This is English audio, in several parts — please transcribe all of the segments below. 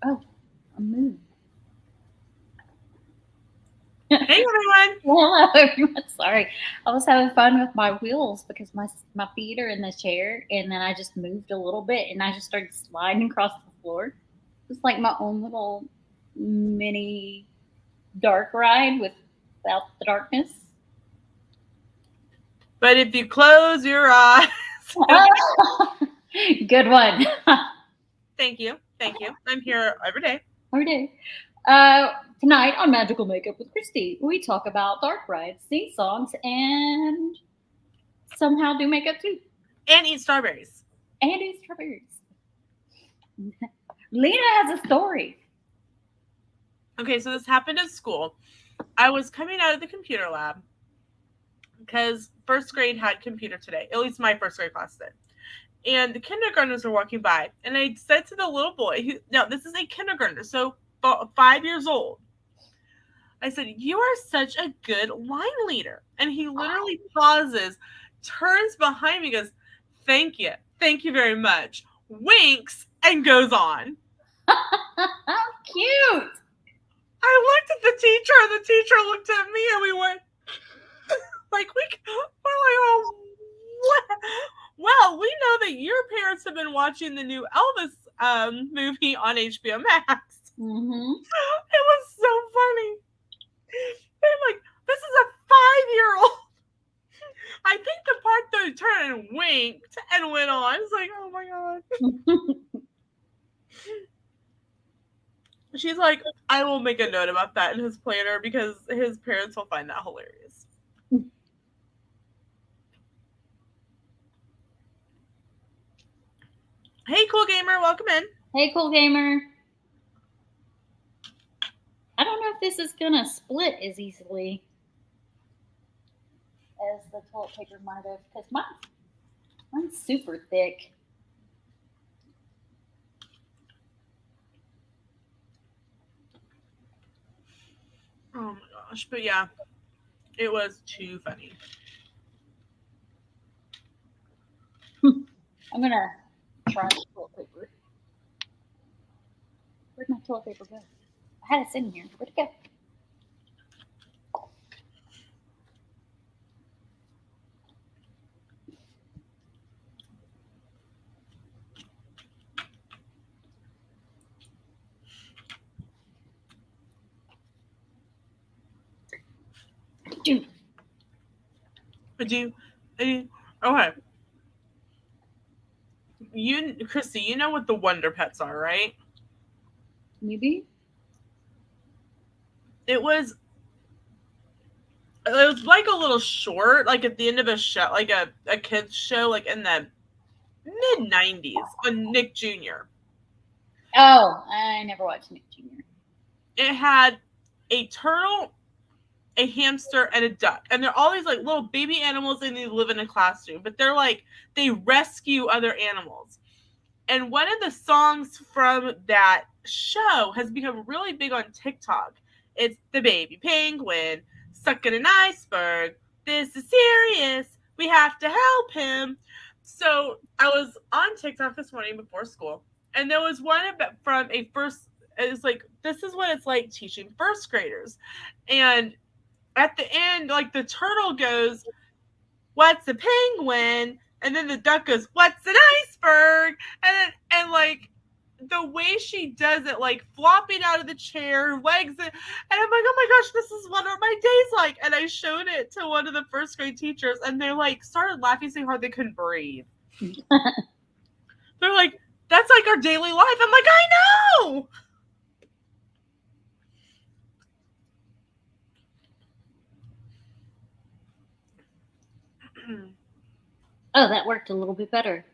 Oh, a moon. Hey, everyone. Hello, everyone. Sorry, I was having fun with my wheels because my feet are in the chair, and then I just moved a little bit, and I just started sliding across the floor. It's like my own little mini dark ride without the darkness. But if you close your eyes, Good one. thank you. Thank you. I'm here every day. Every day. Tonight on Magical Makeup with Christy, we talk about dark rides, sing songs, and somehow do makeup too. And eat strawberries. And eat strawberries. Lena has a story. Okay, so this happened at school. I was coming out of the computer lab because first grade had computer today. At least my first grade class did. And the kindergartners were walking by. And I said to the little boy, now this is a kindergartner, so 5 years old. I said, "You are such a good line leader." And he literally pauses, turns behind me, goes, "Thank you. Thank you very much." Winks and goes on. Cute. I looked at the teacher, and the teacher looked at me, and we went, we're like, oh, what? Well, we know that your parents have been watching the new Elvis movie on HBO Max. Mm-hmm. It was so funny. I'm like, this is a 5-year-old. I think the part that he turned and winked and went on. It's like, oh my god. She's like, I will make a note about that in his planner because his parents will find that hilarious. Hey, cool gamer, welcome in. Hey, cool gamer. I don't know if this is gonna split as easily as the toilet paper might have, because mine's super thick. Oh my gosh, but yeah, it was too funny. I'm gonna try the toilet paper. Where'd my toilet paper go? I had it sitting here. Where'd it go? Dude. Okay. Christy, you know what the Wonder Pets are, right? Maybe. It was like a little short, like at the end of a show, like a kid's show, like in the mid-90s on Nick Jr. Oh, I never watched Nick Jr. It had a turtle, a hamster, and a duck. And they're all these like little baby animals and they live in a classroom. But they're like, they rescue other animals. And one of the songs from that show has become really big on TikTok. It's the baby penguin stuck in an iceberg. This is serious. We have to help him. So I was on TikTok this morning before school, and there was one from a first. It's like, this is what it's like teaching first graders. And at the end, like the turtle goes, "What's a penguin?" And then the duck goes, "What's an iceberg?" And like the way she does it, like flopping out of the chair, legs, and I'm like, oh my gosh, this is what are my days like. And I showed it to one of the first grade teachers, and they like started laughing so hard they couldn't breathe. They're like, that's like our daily life. I'm like, I know. Oh, that worked a little bit better.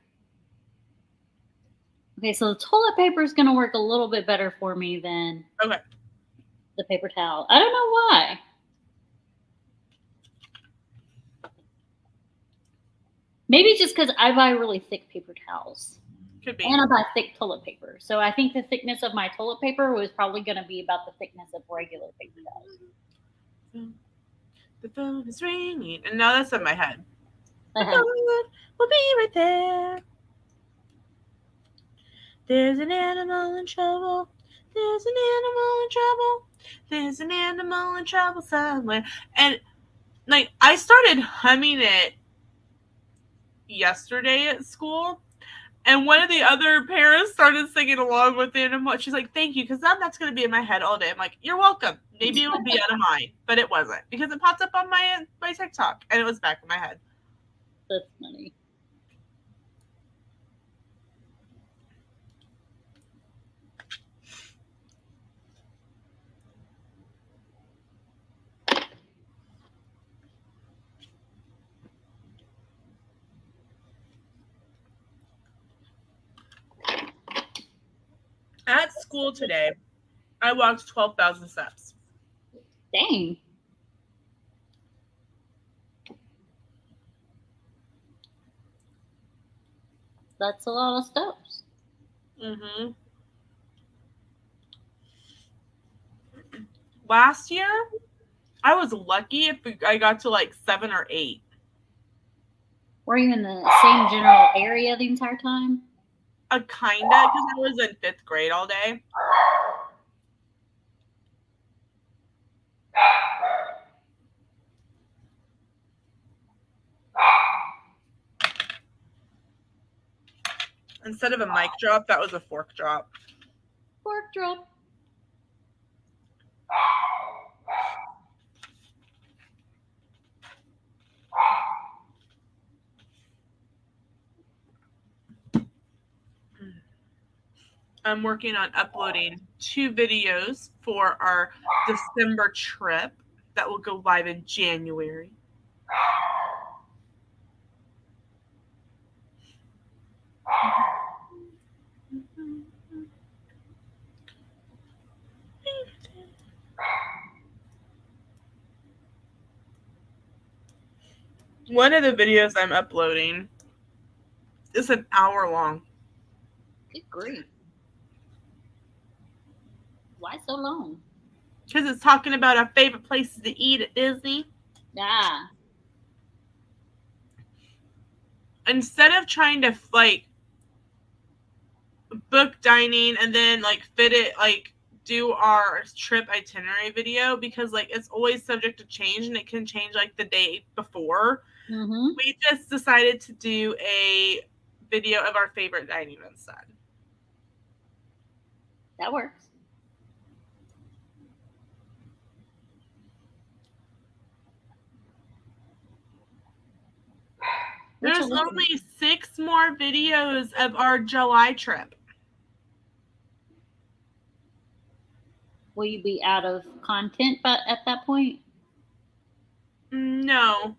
Okay, so the toilet paper is going to work a little bit better for me than the paper towel. I don't know why. Maybe just because I buy really thick paper towels. Could be. And I buy thick toilet paper. So I think the thickness of my toilet paper was probably going to be about the thickness of regular paper towels. The phone is ringing. And now that's in my head. The phone will be right there. There's an animal in trouble. There's an animal in trouble. There's an animal in trouble somewhere. And like I started humming it yesterday at school. And one of the other parents started singing along with it. And she's like, thank you, because that's going to be in my head all day. I'm like, you're welcome. Maybe it will be out of mine. But it wasn't, because it popped up on my TikTok, and it was back in my head. That's funny. At school today, I walked 12,000 steps. Dang. That's a lot of steps. Mm-hmm. Last year, I was lucky if I got to like 7 or 8. Were you in the same general area the entire time? Kinda, because I was in 5th grade all day. Instead of a mic drop, that was a fork drop. Fork drop. I'm working on uploading 2 videos for our December trip that will go live in January. One of the videos I'm uploading is an hour long. Good grief. Why so long? Because it's talking about our favorite places to eat at Disney. Ah. Instead of trying to like book dining and then like fit it, like do our trip itinerary video, because like it's always subject to change and it can change like the day before. Mm-hmm. We just decided to do a video of our favorite dining instead. That works. There's only 6 more videos of our July trip. Will you be out of content but at that point? No.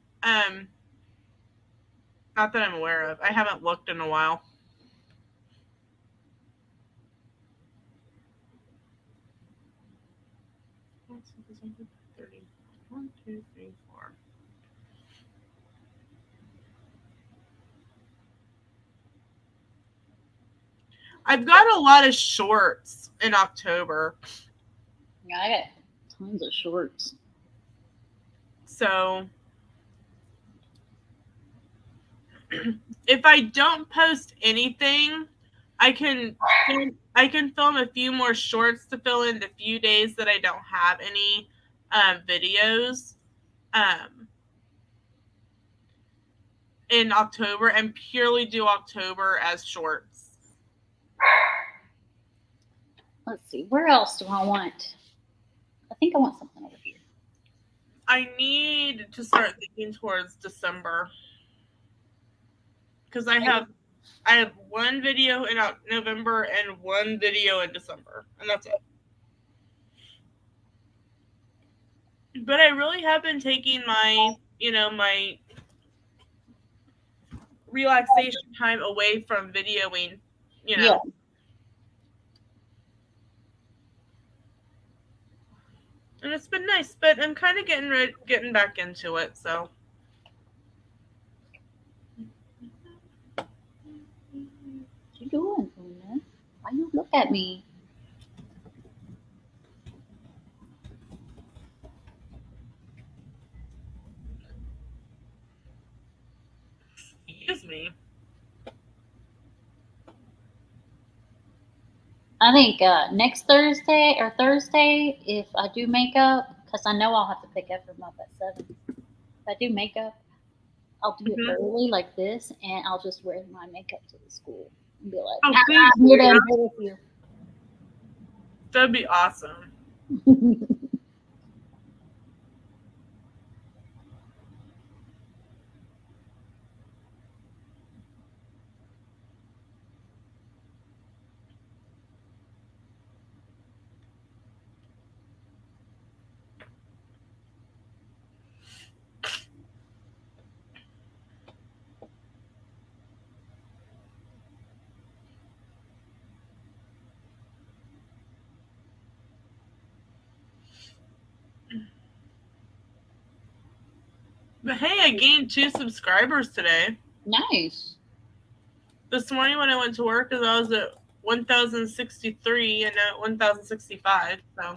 Not that I'm aware of. I haven't looked in a while. One, two, three, four. I've got a lot of shorts in October. Yeah, I got tons of shorts. So if I don't post anything, I can film a few more shorts to fill in the few days that I don't have any videos in October, and purely do October as shorts. Let's see. Where else do I want? I think I want something over here. I need to start thinking towards December, because I have one video in November and one video in December, and that's it. But I really have been taking my relaxation time away from videoing, Yeah. And it's been nice, but I'm kind of getting back into it, so. What you doing, Luna? Why you look at me? Excuse me. I think next Thursday or Thursday, if I do makeup, because I know I'll have to pick Ephraim up at 7. If I do makeup, I'll do it Mhm. early like this, and I'll just wear my makeup to the school and be like, Oh, "Hi, please I'm here do to that. embarrass That'd be awesome. you." But hey, I gained 2 subscribers today. Nice. This morning when I went to work, because I was at 1,063 and now at 1,065. So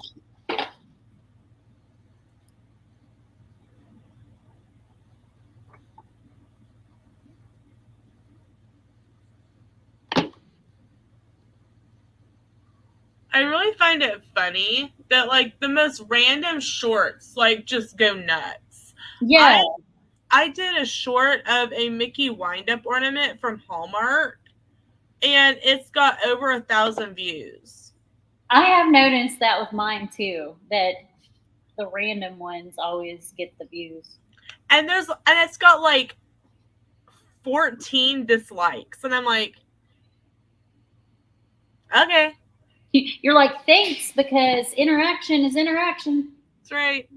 I really find it funny that like the most random shorts like just go nuts. Yeah. I did a short of a Mickey wind-up ornament from Hallmark, and it's got over 1,000 views. I have noticed that with mine too, that the random ones always get the views. And it's got like 14 dislikes, and I'm like, okay, You're like, thanks, because interaction is interaction. that's right.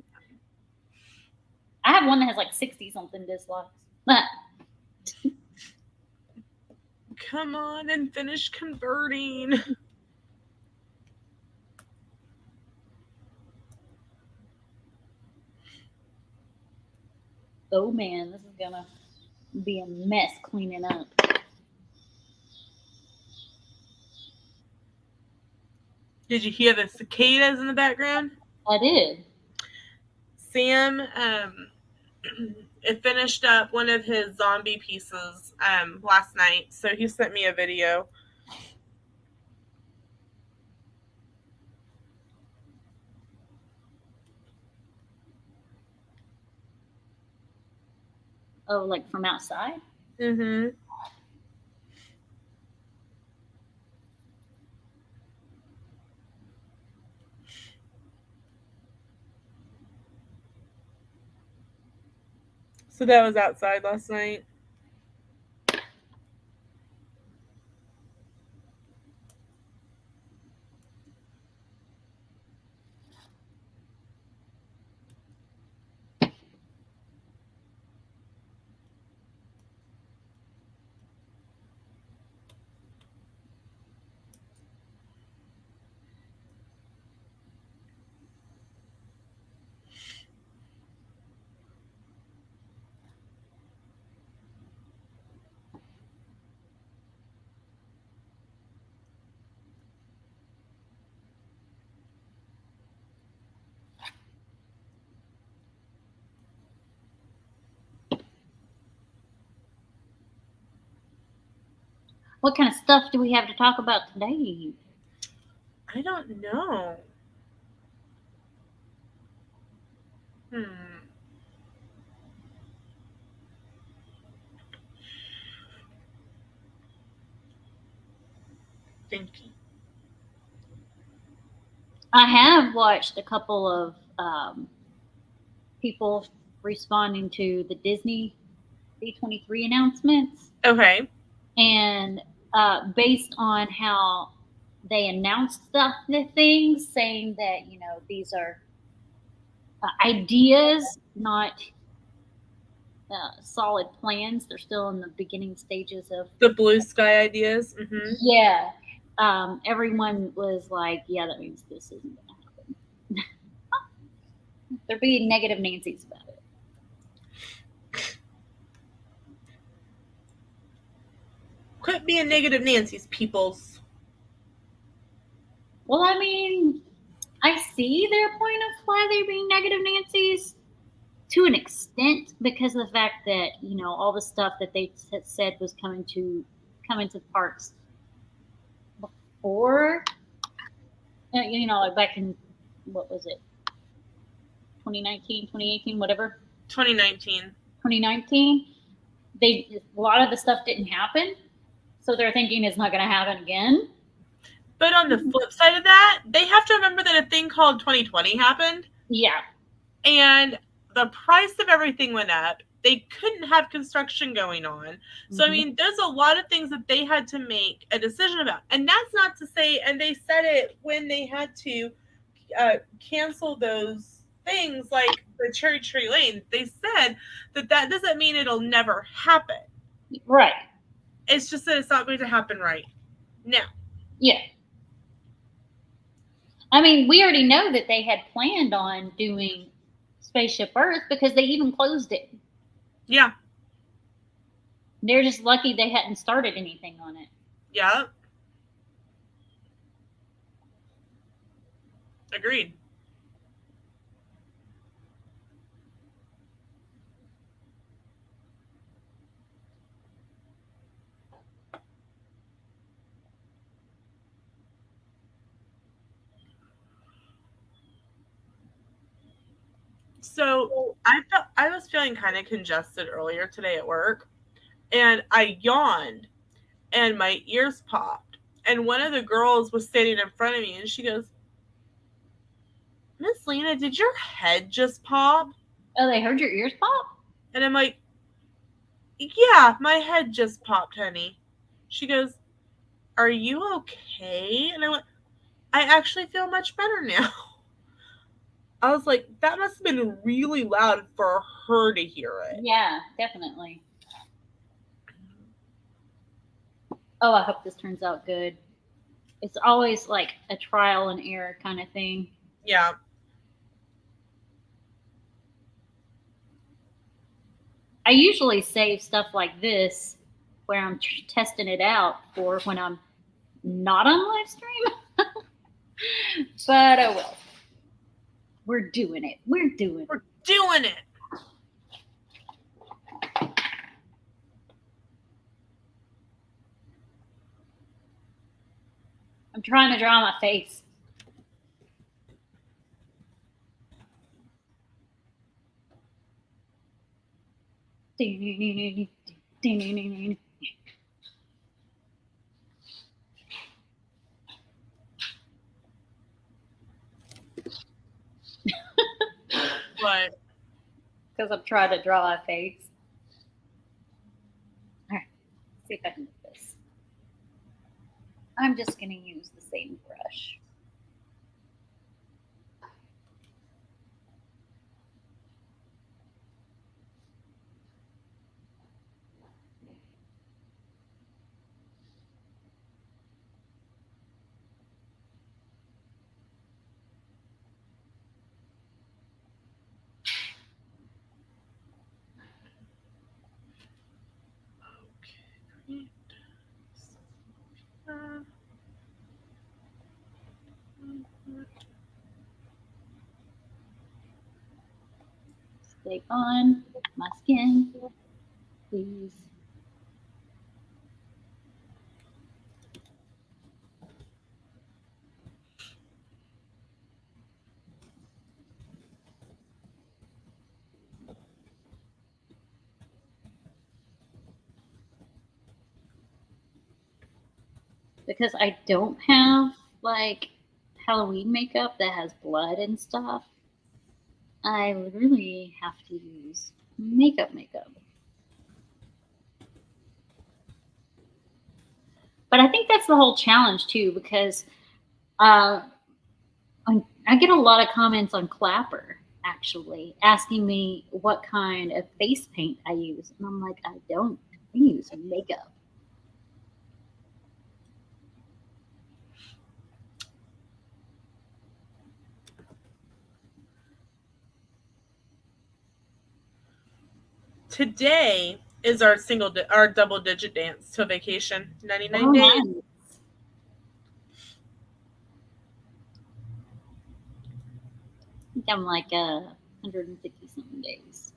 I have one that has like 60 something dislikes. Come on and finish converting. Oh man, this is gonna be a mess cleaning up. Did you hear the cicadas in the background? I did. Sam it finished up one of his zombie pieces last night, so he sent me a video. Oh, like from outside? Mm-hmm. So that was outside last night. What kind of stuff do we have to talk about today? I don't know. Thinking. I have watched a couple of people responding to the Disney D23 announcements. Okay. And based on how they announced the things, saying that, you know, these are ideas, not solid plans. They're still in the beginning stages of the blue sky ideas. Mm-hmm. Yeah. Everyone was like, yeah, that means this isn't going to happen. They're being negative Nancy's about it. Quit being negative Nancy's, peoples. Well, I mean, I see their point of why they're being negative Nancy's to an extent, because of the fact that, you know, all the stuff that they said was coming to parks before You know, like back in, what was it, 2019, 2018, whatever, 2019. 2019, a lot of the stuff didn't happen. So they're thinking it's not going to happen again. But on the flip side of that, they have to remember that a thing called 2020 happened. Yeah. And the price of everything went up. They couldn't have construction going on. So, I mean, there's a lot of things that they had to make a decision about. And that's not to say, and they said it when they had to cancel those things like the Cherry Tree Lane. They said that doesn't mean it'll never happen. Right. It's just that it's not going to happen right now. Yeah. I mean, we already know that they had planned on doing Spaceship Earth because they even closed it. Yeah. They're just lucky they hadn't started anything on it. Yeah. Agreed. So I was feeling kind of congested earlier today at work, and I yawned, and my ears popped, and one of the girls was standing in front of me, and she goes, "Miss Lena, did your head just pop?" Oh, they heard your ears pop? And I'm like, "Yeah, my head just popped, honey." She goes, "Are you okay?" And I went, "I actually feel much better now." I was like, that must have been really loud for her to hear it. Yeah, definitely. Oh, I hope this turns out good. It's always like a trial and error kind of thing. Yeah. I usually save stuff like this where I'm testing it out for when I'm not on live stream. But oh well. We're doing it. We're doing it. I'm trying to draw my face. What? Because I'm trying to draw my face. All right, let's see if I can do this. I'm just going to use the same brush. Stay on my skin, please. Because I don't have like Halloween makeup that has blood and stuff, I literally have to use makeup. But I think that's the whole challenge too, because I get a lot of comments on Clapper actually asking me what kind of face paint I use, and I'm like, I don't use makeup. Today is our double digit dance to vacation. 99 days. Nice. I think I'm like 150 something days.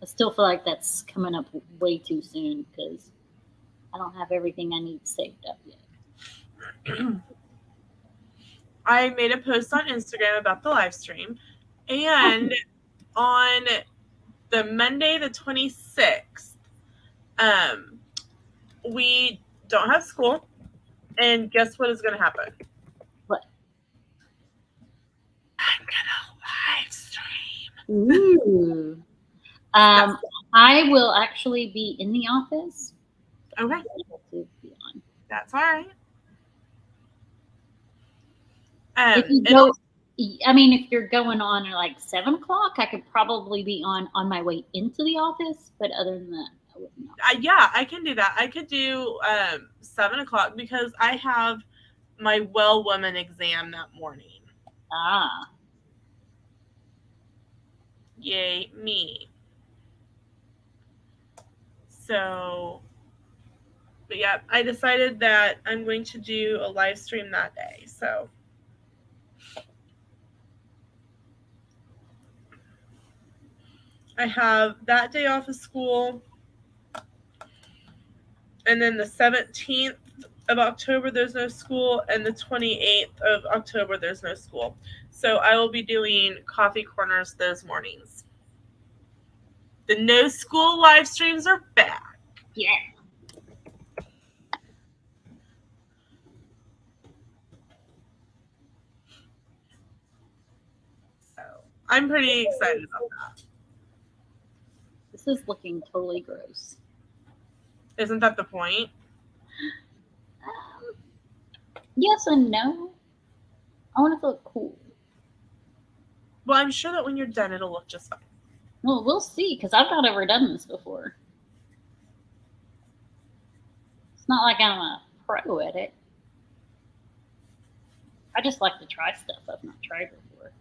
I still feel like that's coming up way too soon because I don't have everything I need saved up yet. I made a post on Instagram about the live stream, and on the Monday the 26th, we don't have school, and guess what is going to happen? What? I'm gonna live stream. Ooh. I will actually be in the office. Okay. That's all right. If you go, I mean, if you're going on at like 7 o'clock, I could probably be on my way into the office. But other than that, I wouldn't know. Yeah, I can do that. I could do 7 o'clock because I have my well woman exam that morning. Ah. Yay, me. So, but yeah, I decided that I'm going to do a live stream that day. So, I have that day off of school. And then the 17th of October, there's no school. And the 28th of October, there's no school. So I will be doing coffee corners those mornings. The no school live streams are back. Yeah. So I'm pretty excited about that. This is looking totally gross. Isn't that the point? Yes and no. I want it to look cool. Well, I'm sure that when you're done, it'll look just fine. Well, we'll see, because I've not ever done this before. It's not like I'm a pro at it. I just like to try stuff I've not tried before.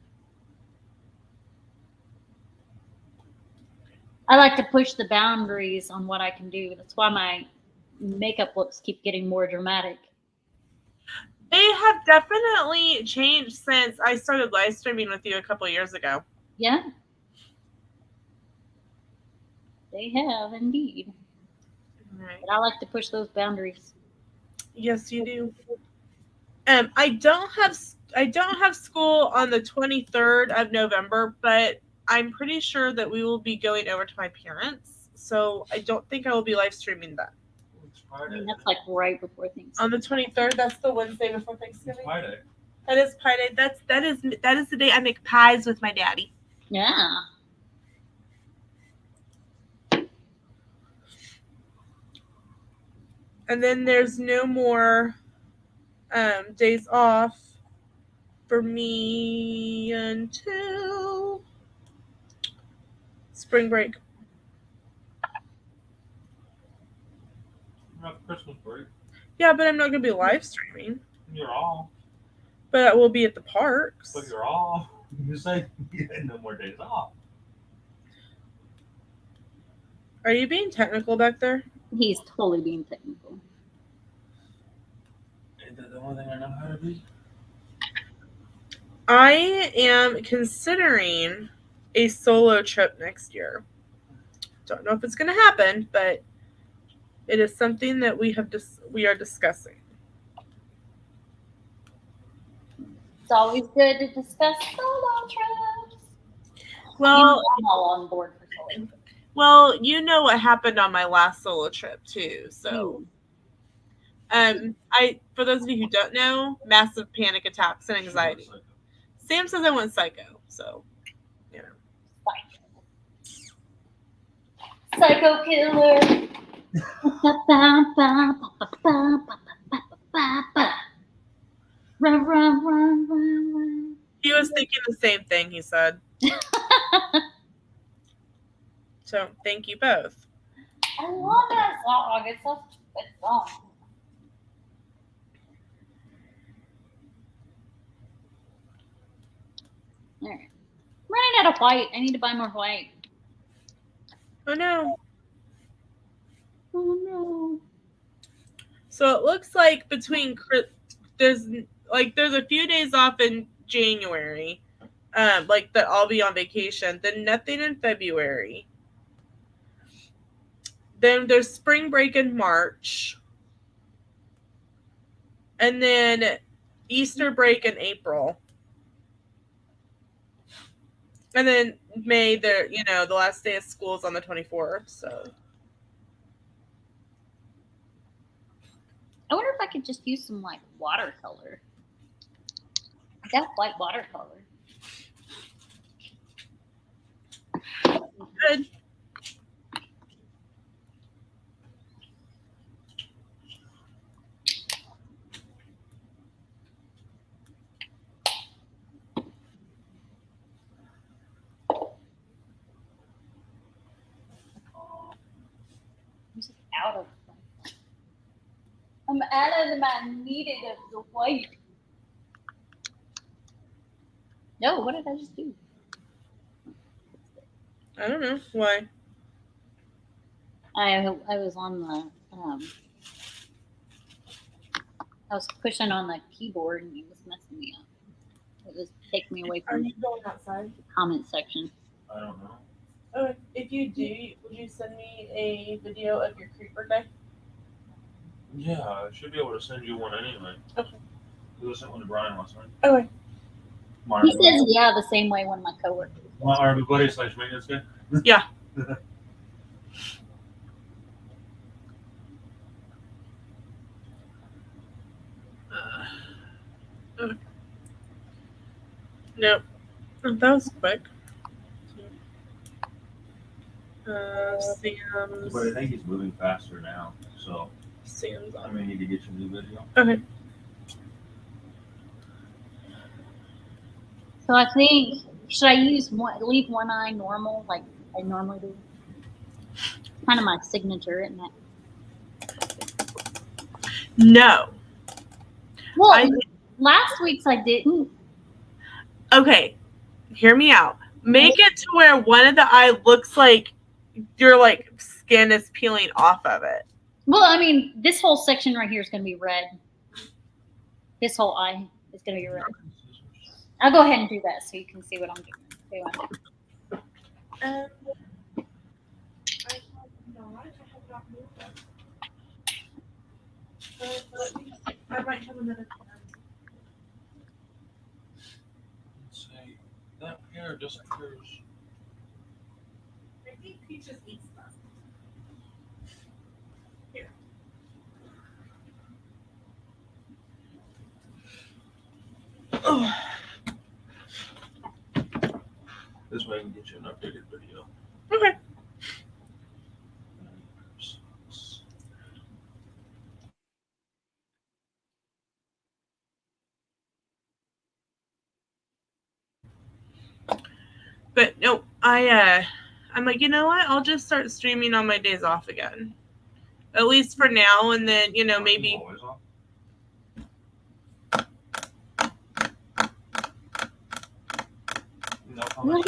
I like to push the boundaries on what I can do. That's why my makeup looks keep getting more dramatic. They have definitely changed since I started live streaming with you a couple of years ago. Yeah. They have, indeed. Right. But I like to push those boundaries. Yes, you do. I don't have school on the 23rd of November, but I'm pretty sure that we will be going over to my parents. So I don't think I will be live streaming that. I mean, that's like right before Thanksgiving. On the 23rd, that's the Wednesday before Thanksgiving. It's Pie Day. That is Pie Day. That is the day I make pies with my daddy. Yeah. And then there's no more days off for me until spring break. We're not Christmas break. Yeah, but I'm not going to be live streaming. You're off. But I will be at the parks. But you're off. You say you had no more days off. Are you being technical back there? He's totally being technical. Ain't that the only thing I know how to be? I am considering a solo trip next year. Don't know if it's going to happen, but it is something that we are discussing. It's always good to discuss solo trips. Well, I'm all on board for solo trips. Well, you know what happened on my last solo trip too. So, for those of you who don't know, massive panic attacks and anxiety. Sam says I went psycho, so you know. Psycho killer. Run, run, run, run, run. He was thinking the same thing. He said. So thank you both. I love that song. It's such a good song. All right. Running out of white. I need to buy more white. Oh no. Oh no. So it looks like there's a few days off in January, like that I'll be on vacation. Then nothing in February. Then there's spring break in March. And then Easter break in April. And then May, the last day of school is on the 24th. So I wonder if I could just use some like watercolor. I got white watercolor. good. I'm just out of. I'm out of my needed of the white. No, what did I just do? I don't know why. I was on the I was pushing on the keyboard and it was messing me up. It was taking me away Are from you going outside? the comment section. I don't know. Oh, if you do, would you send me a video of your creeper day? Yeah, I should be able to send you one anyway. Okay. I sent one to Brian last night. Okay. He says yeah the same way one of my coworkers. Our buddy / maintenance guy. Yeah. Okay. Nope. Oh, that was quick. Sam's. But I think he's moving faster now, so Sam's I on. may need to get you a new video. Okay. So I think should I leave one eye normal like I normally do? Kind of my signature, isn't it? No. Well, last week's I didn't. Okay. Hear me out. Make it to where one of the eye looks like your like skin is peeling off of it. Well, I mean, this whole section right here is going to be red. This whole eye is going to be red. I'll go ahead and do that so you can see what I'm doing. I have not moved that. I might have another time. Let's see. That hair disappears. I think Peaches eats them. Here. Oh. This way I can get you an updated video. Okay. But no, I'm like, you know what? I'll just start streaming on my days off again. At least for now, and then, maybe. Always off? No comment.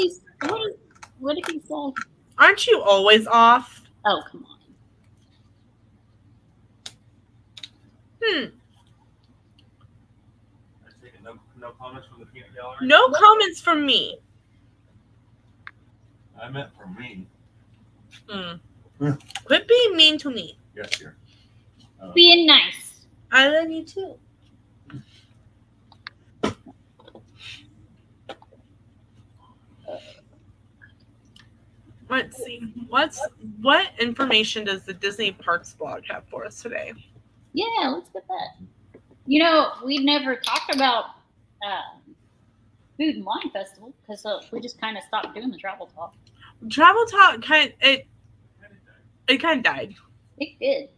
What did he say? Aren't you always off? Oh, come on. I take it. No comments from the peanut gallery? No comments from me. I meant from me. Quit being mean to me. Yes, dear. Being nice. I love you too. Let's see. What information does the Disney Parks blog have for us today? Yeah, let's get that. We never talked about Food and Wine Festival because we just kind of stopped doing the travel talk. Travel talk kind of died. It did.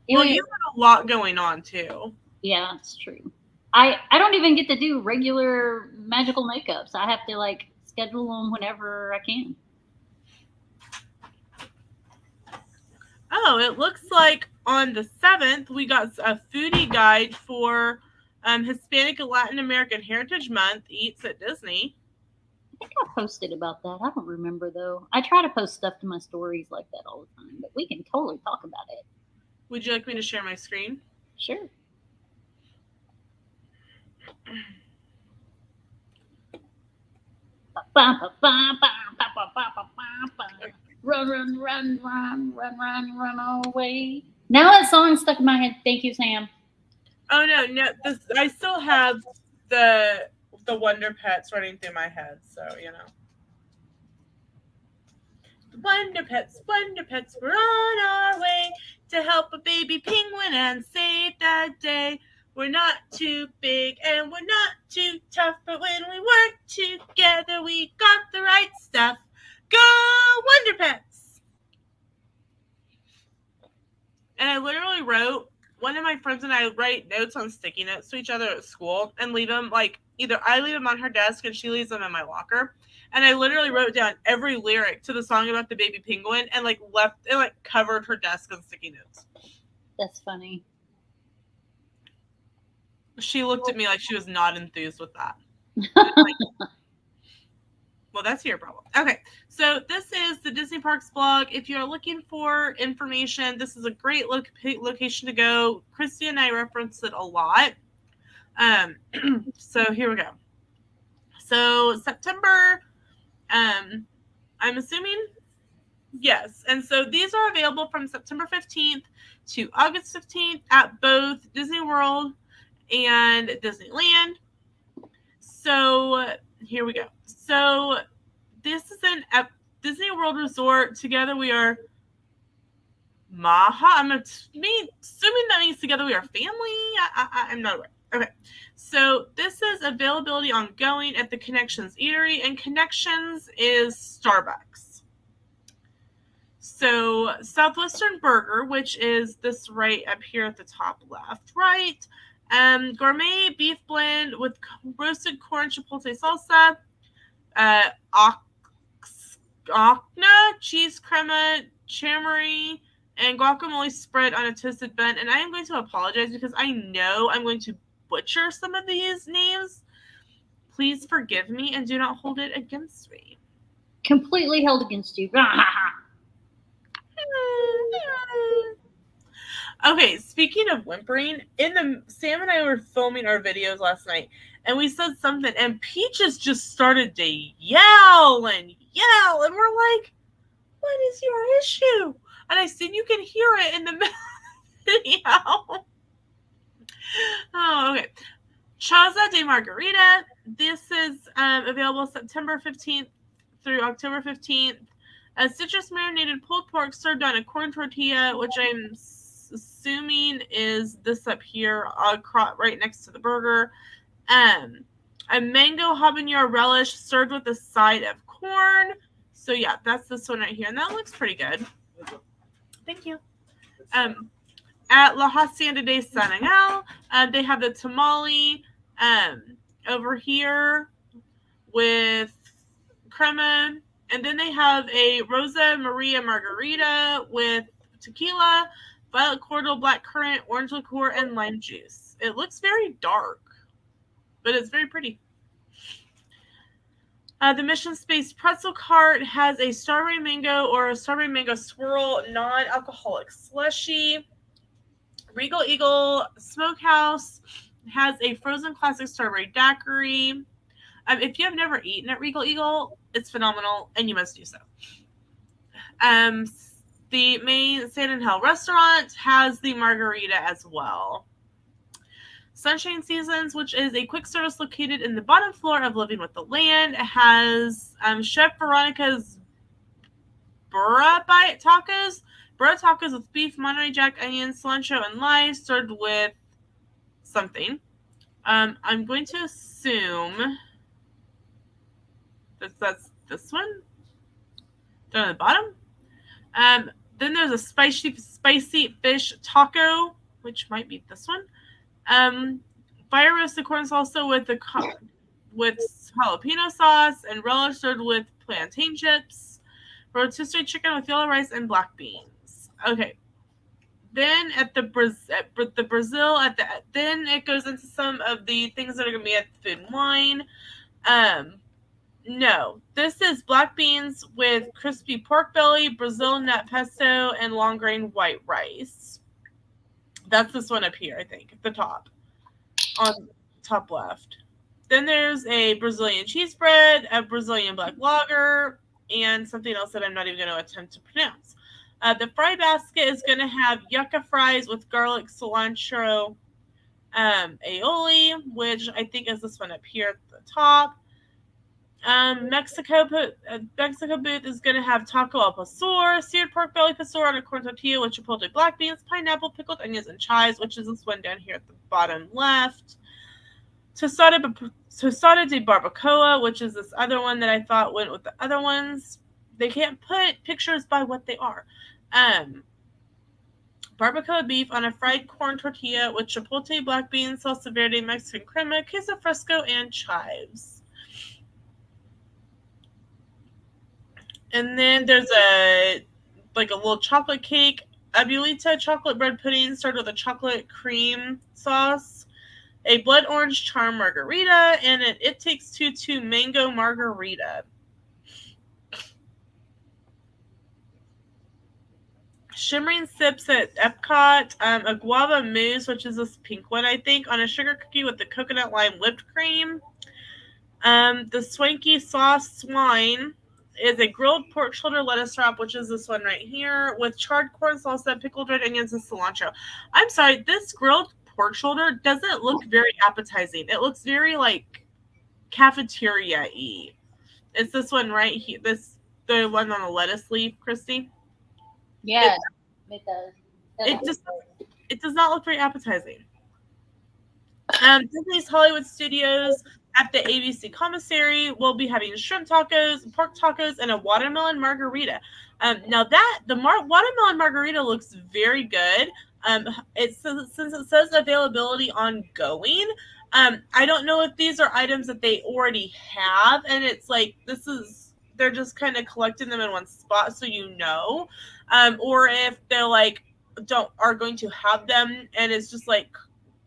Well, you had a lot going on too. Yeah, that's true. I don't even get to do regular magical makeups. I have to schedule them whenever I can. Oh, it looks like on the 7th we got a foodie guide for Hispanic and Latin American Heritage Month Eats at Disney. I think I posted about that. I don't remember though. I try to post stuff to my stories like that all the time, but we can totally talk about it. Would you like me to share my screen? Sure. Run away. Now that song's stuck in my head. Thank you, Sam. Oh no! I still have the Wonder Pets running through my head, so you know. Wonder Pets, we're on our way to help a baby penguin and save the day. We're not too big and we're not too tough, but when we work together, we got the right stuff. Go Wonder Pets! And I literally wrote, one of my friends and I write notes on sticky notes to each other at school and leave them, like, either I leave them on her desk and she leaves them in my locker. And I literally wrote down every lyric to the song about the baby penguin and covered her desk on sticky notes. That's funny. She looked at me like she was not enthused with that. Well, that's your problem. Okay, so this is the Disney Parks blog. If you're looking for information, this is a great location to go. Christy and I reference it a lot. So here we go. So September, I'm assuming, yes. And so these are available from September 15th to August 15th at both Disney World and Disneyland. So here we go. So this is at Disney World Resort. Together we are Maha. I'm assuming that means together we are family. I'm not aware. Okay. So this is availability ongoing at the Connections Eatery, and Connections is Starbucks. So Southwestern Burger, which is this right up here at the top left, right? Gourmet beef blend with roasted corn chipotle salsa, okna, cheese crema, chamois, and guacamole spread on a toasted bun. And I am going to apologize because I know I'm going to butcher some of these names. Please forgive me and do not hold it against me. Completely held against you. Okay, speaking of whimpering, Sam and I were filming our videos last night, and we said something, and Peaches just started to yell, and we're like, what is your issue? And I said, you can hear it in the middle of the video. Oh, okay. Chaza de Margarita. This is available September 15th through October 15th. A citrus marinated pulled pork served on a corn tortilla, which I'm assuming is this up here, right next to the burger. A mango habanero relish served with a side of corn. So yeah, that's this one right here, and that looks pretty good. Thank you. At La Hacienda de San Angel, they have the tamale over here with crema, and then they have a Rosa Maria margarita with tequila, violet cordial, black currant, orange liqueur, and lime juice. It looks very dark, but it's very pretty. The Mission Space Pretzel Cart has a strawberry mango or a strawberry mango swirl non-alcoholic slushy. Regal Eagle Smokehouse has a frozen classic strawberry daiquiri. If you have never eaten at Regal Eagle, it's phenomenal, and you must do so. The main Sand and Hell restaurant has the margarita as well. Sunshine Seasons, which is a quick service located in the bottom floor of Living with the Land, has Chef Veronica's burra tacos with beef, Monterey Jack, onions, cilantro, and lye, served with something. I'm going to assume that's this one down at the bottom. Then there's a spicy fish taco, which might be this one. Fire roasted corn salsa with jalapeno sauce and relish served with plantain chips. Rotisserie chicken with yellow rice and black beans. Okay. Then at the Brazil, then it goes into some of the things that are going to be at Food and Wine. No, this is black beans with crispy pork belly, Brazil nut pesto, and long grain white rice. That's this one up here, I think, at the top, on top left. Then there's a Brazilian cheese bread, a Brazilian black lager, and something else that I'm not even going to attempt to pronounce. The fry basket is going to have yucca fries with garlic, cilantro, aioli, which I think is this one up here at the top. Mexico booth is going to have taco al pastor, seared pork belly pastor on a corn tortilla with chipotle black beans, pineapple, pickled onions, and chives, which is this one down here at the bottom left. Tostada de barbacoa, which is this other one that I thought went with the other ones. They can't put pictures by what they are. Barbacoa beef on a fried corn tortilla with chipotle black beans, salsa verde, Mexican crema, queso fresco, and chives. And then there's a little chocolate cake, abuelita chocolate bread pudding served with a chocolate cream sauce, a blood orange charm margarita, and an It Takes Two mango margarita. Shimmering sips at Epcot, a guava mousse, which is this pink one, I think, on a sugar cookie with the coconut lime whipped cream. The swanky sauce swine is a grilled pork shoulder lettuce wrap, which is this one right here, with charred corn salsa, pickled red onions, and cilantro. I'm sorry, this grilled pork shoulder doesn't look very appetizing. It looks very like cafeteria-y. It's this one right here, the one on the lettuce leaf, Christy. Yeah, it does. It does not look very appetizing. Disney's Hollywood Studios at the ABC Commissary will be having shrimp tacos, pork tacos, and a watermelon margarita. Now the watermelon margarita looks very good. Since it says availability ongoing, I don't know if these are items that they already have, and it's like they're just kind of collecting them in one spot, so or if they're like are going to have them, and it's just like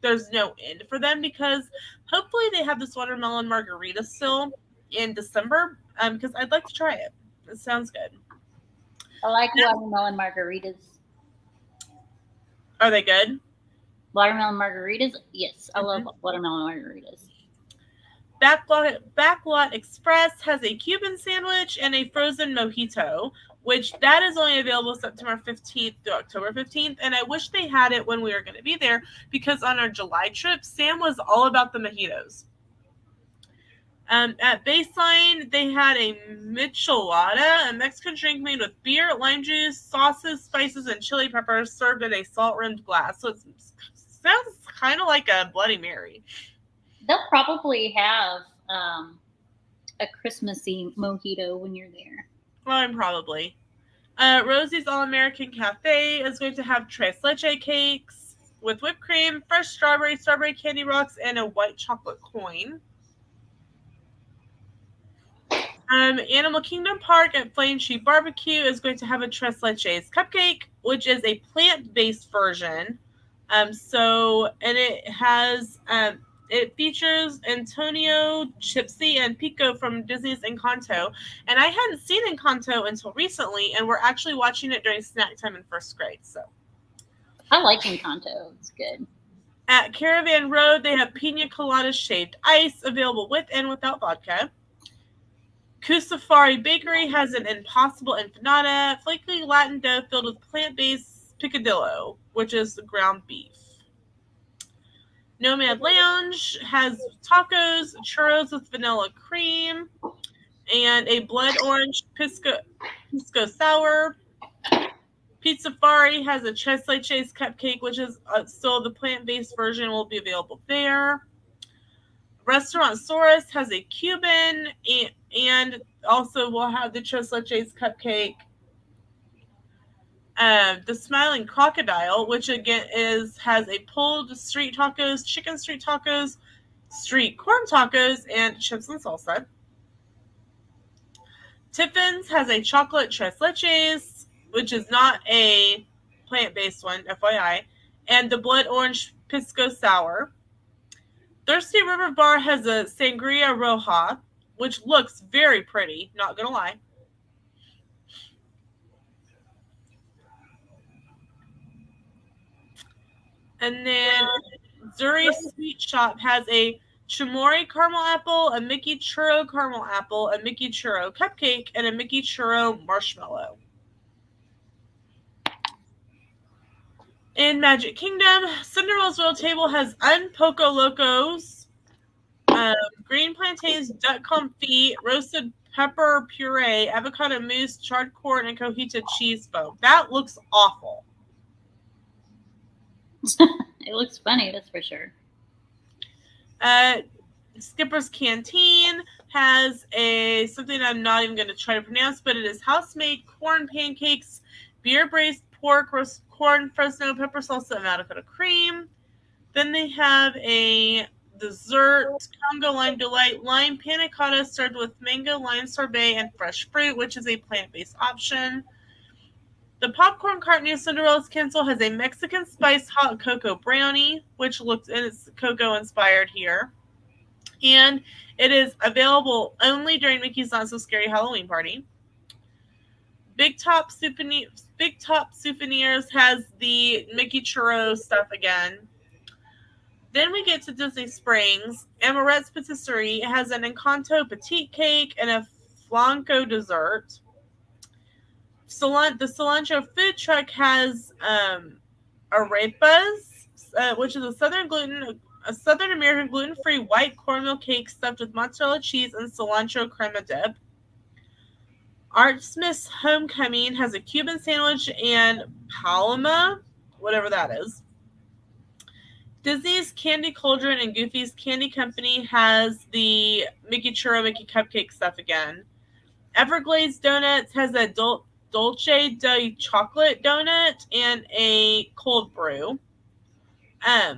there's no end for them, because hopefully they have this watermelon margarita still in December, because I'd like to try it. It sounds good. I like watermelon margaritas. Are they good? Watermelon margaritas? Yes, I love watermelon margaritas. Backlot Express has a Cuban sandwich and a frozen mojito, which that is only available September 15th through October 15th. And I wish they had it when we were going to be there, because on our July trip, Sam was all about the mojitos. At Baseline, they had a michelada, a Mexican drink made with beer, lime juice, sauces, spices, and chili peppers served in a salt-rimmed glass. So it sounds kind of like a Bloody Mary. They'll probably have a Christmassy mojito when you're there. Well, probably. Rosie's All-American Cafe is going to have tres leche cakes with whipped cream, fresh strawberry candy rocks, and a white chocolate coin. Animal Kingdom Park at Flame Tree Barbecue is going to have a tres leches cupcake, which is a plant-based version. And it has it features Antonio, Chipsy, and Pico from Disney's Encanto. And I hadn't seen Encanto until recently, and we're actually watching it during snack time in first grade. So I like Encanto. It's good. At Caravan Road, they have pina colada shaved ice available with and without vodka. Kusafari Bakery has an Impossible Empanada, flaky Latin dough filled with plant-based picadillo, which is ground beef. Nomad Lounge has tacos, churros with vanilla cream, and a blood orange pisco sour. Pizzafari has a tres leches cupcake, which is still the plant-based version, will be available there. Restaurant Saurus has a Cuban and also will have the tres leches cupcake. The Smiling Crocodile, which again has a pulled street tacos, chicken street tacos, street corn tacos, and chips and salsa. Tiffin's has a chocolate tres leches, which is not a plant-based one, FYI, and the blood orange pisco sour. Thirsty River Bar has a Sangria Roja, which looks very pretty, not gonna lie. And then Zuri Sweet Shop has a Chimori caramel apple, a Mickey churro caramel apple, a Mickey churro cupcake, and a Mickey churro marshmallow. In Magic Kingdom, Cinderella's Royal Table has Unpoco Locos, green plantains, duck confit, roasted pepper puree, avocado mousse, charred corn, and cojita cheese foam. That looks awful. It looks funny, that's for sure. Skipper's Canteen has something I'm not even going to try to pronounce, but it is house-made corn pancakes, beer-braised pork, roast corn, Fresno pepper salsa, and avocado cream. Then they have a dessert, Congo Lime Delight, lime panna cotta served with mango lime sorbet and fresh fruit, which is a plant-based option. The popcorn cart near Cinderella's Castle has a Mexican spice hot cocoa brownie, which looks, and it's cocoa inspired here. And it is available only during Mickey's Not So Scary Halloween Party. Big Top Souvenirs has the Mickey Churro stuff again. Then we get to Disney Springs. Amorette's Patisserie has an Encanto petite cake and a flanco dessert. The Cilantro food truck has arepas, which is a Southern American gluten-free white cornmeal cake stuffed with mozzarella cheese and cilantro crema dip. Art Smith's Homecoming has a Cuban sandwich and Paloma, whatever that is. Disney's Candy Cauldron and Goofy's Candy Company has the Mickey Churro Mickey Cupcake stuff again. Everglades Donuts has a Dolce de Chocolate donut and a cold brew. I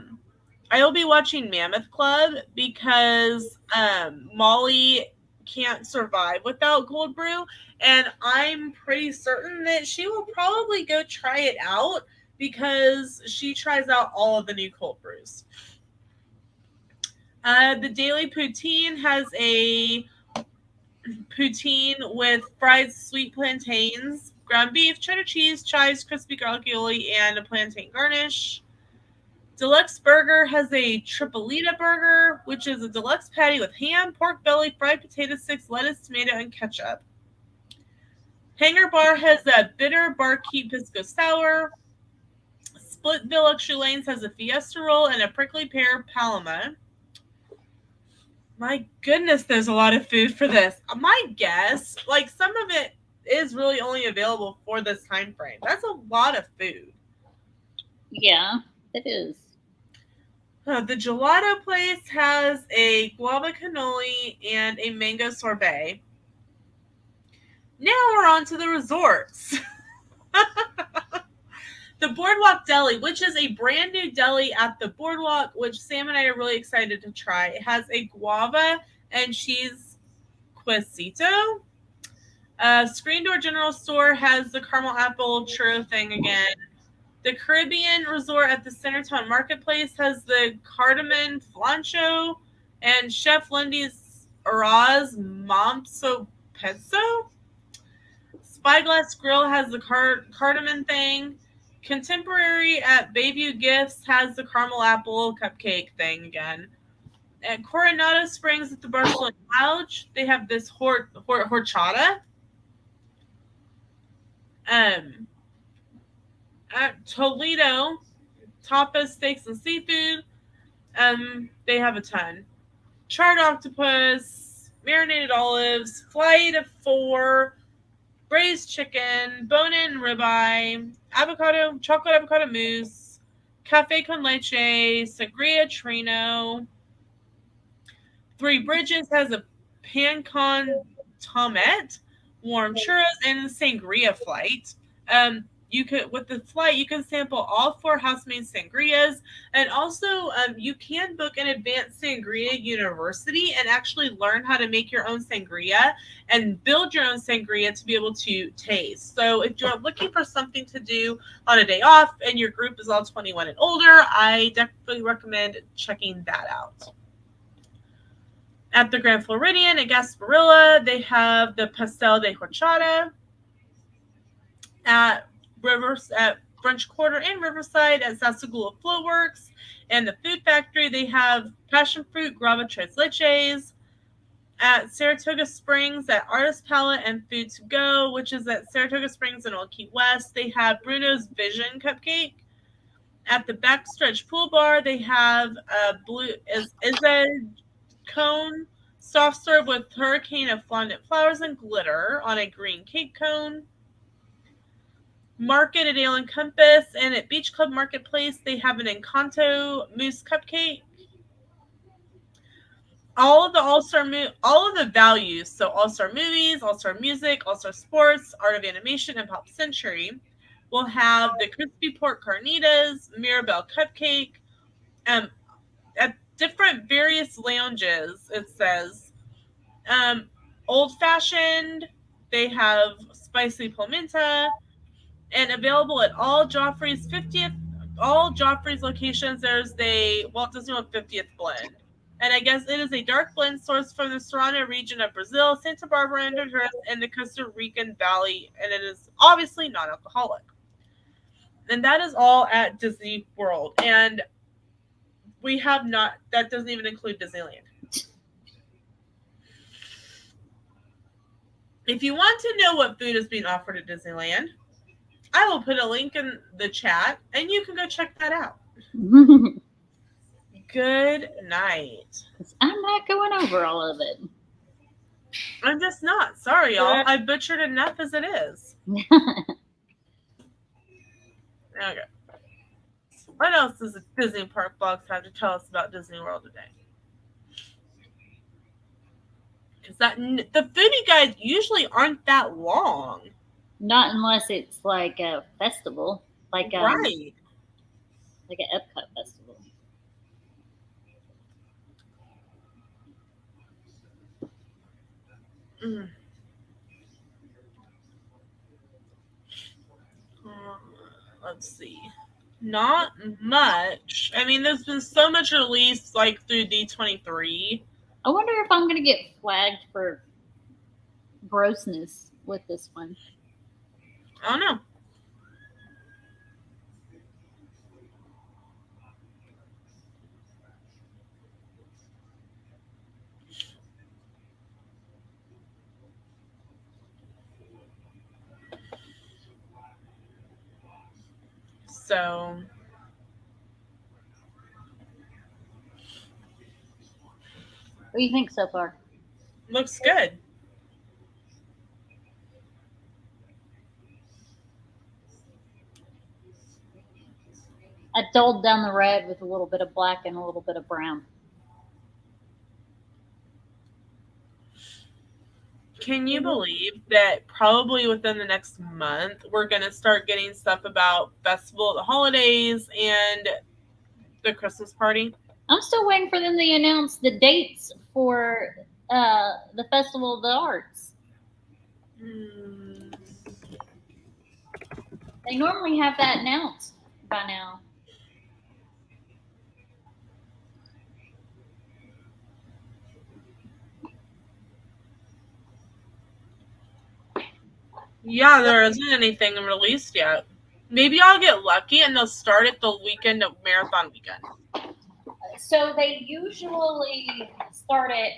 will be watching Mammoth Club because Molly can't survive without cold brew, and I'm pretty certain that she will probably go try it out because she tries out all of the new cold brews. The Daily Poutine has a poutine with fried sweet plantains, ground beef, cheddar cheese, chives, crispy garlic aioli, and a plantain garnish. Deluxe Burger has a Tripolita burger, which is a deluxe patty with ham, pork belly, fried potato sticks, lettuce, tomato, and ketchup. Hangar Bar has a bitter barkeep pisco sour. Splitville Luxury Lanes has a fiesta roll and a prickly pear paloma. My goodness, there's a lot of food for this. My guess, like, some of it is really only available for this time frame. That's a lot of food. Yeah, it is. The gelato place has a guava cannoli and a mango sorbet. Now we're on to the resorts. The Boardwalk Deli, which is a brand new deli at the Boardwalk, which Sam and I are really excited to try. It has a guava and cheese quesito. Screen Door General Store has the caramel apple churro thing again. The Caribbean Resort at the Centertown Marketplace has the cardamom flancho, and Chef Lundy's Araz Momso Pezzo. Spyglass Grill has the cardamom thing. Contemporary at Bayview Gifts has the caramel apple cupcake thing again. At Coronado Springs at the Barcelona Lounge, they have this horchata. At Toledo, tapas, steaks, and seafood, they have a ton. Charred octopus, marinated olives, flight of 4, braised chicken, bone-in ribeye, chocolate avocado mousse, cafe con leche, sangria trino. Three Bridges has a pan con tomate, warm churros, and the sangria flight. With the flight, you can sample all 4 house-made sangrias, and also you can book an advanced sangria university and actually learn how to make your own sangria and build your own sangria to be able to taste. So if you're looking for something to do on a day off and your group is all 21 and older, I definitely recommend checking that out. At the Grand Floridian at Gasparilla, they have the Pastel de Horchata. At French Quarter and Riverside at Sasagula Floatworks and the Food Factory, they have passion fruit guava tres leches. At Saratoga Springs at Artist Palette and Food to Go, which is at Saratoga Springs and Old Key West, they have Bruno's Vision Cupcake. At the backstretch pool bar, they have a cone soft serve with hurricane of fondant flowers and glitter on a green cake cone. Market at Ale and Compass and at Beach Club Marketplace, they have an Encanto mousse cupcake. All of the values, so All-Star Movies, All-Star Music, All-Star Sports, Art of Animation, and Pop Century, will have the crispy pork carnitas, Mirabelle cupcake, at different various lounges. It says old fashioned. They have spicy pimenta, and available at all Joffrey's locations. There's the Walt Disney World 50th blend. And I guess it is a dark blend sourced from the Serrano region of Brazil, Santa Barbara, Honduras, and the Costa Rican Valley, and it is obviously non-alcoholic. And that is all at Disney World. And that doesn't even include Disneyland. If you want to know what food is being offered at Disneyland, I will put a link in the chat, and you can go check that out. Good night. I'm not going over all of it. I'm just not. Sorry, y'all. I butchered enough as it is. Okay. What else does the Disney Park Blogs have to tell us about Disney World today? Because the foodie guides usually aren't that long. Not unless it's like a festival, like right, like an Epcot festival. Let's see. Not much. I mean, there's been so much released like through D23. I wonder if I'm gonna get flagged for grossness with this one. I don't know. So, what do you think so far? Looks good. I dulled down the red with a little bit of black and a little bit of brown. Can you believe that probably within the next month, we're going to start getting stuff about Festival of the Holidays and the Christmas party? I'm still waiting for them to announce the dates for the Festival of the Arts. They normally have that announced by now. Yeah, there isn't anything released yet. Maybe I'll get lucky and they'll start it the weekend of Marathon Weekend. So they usually start it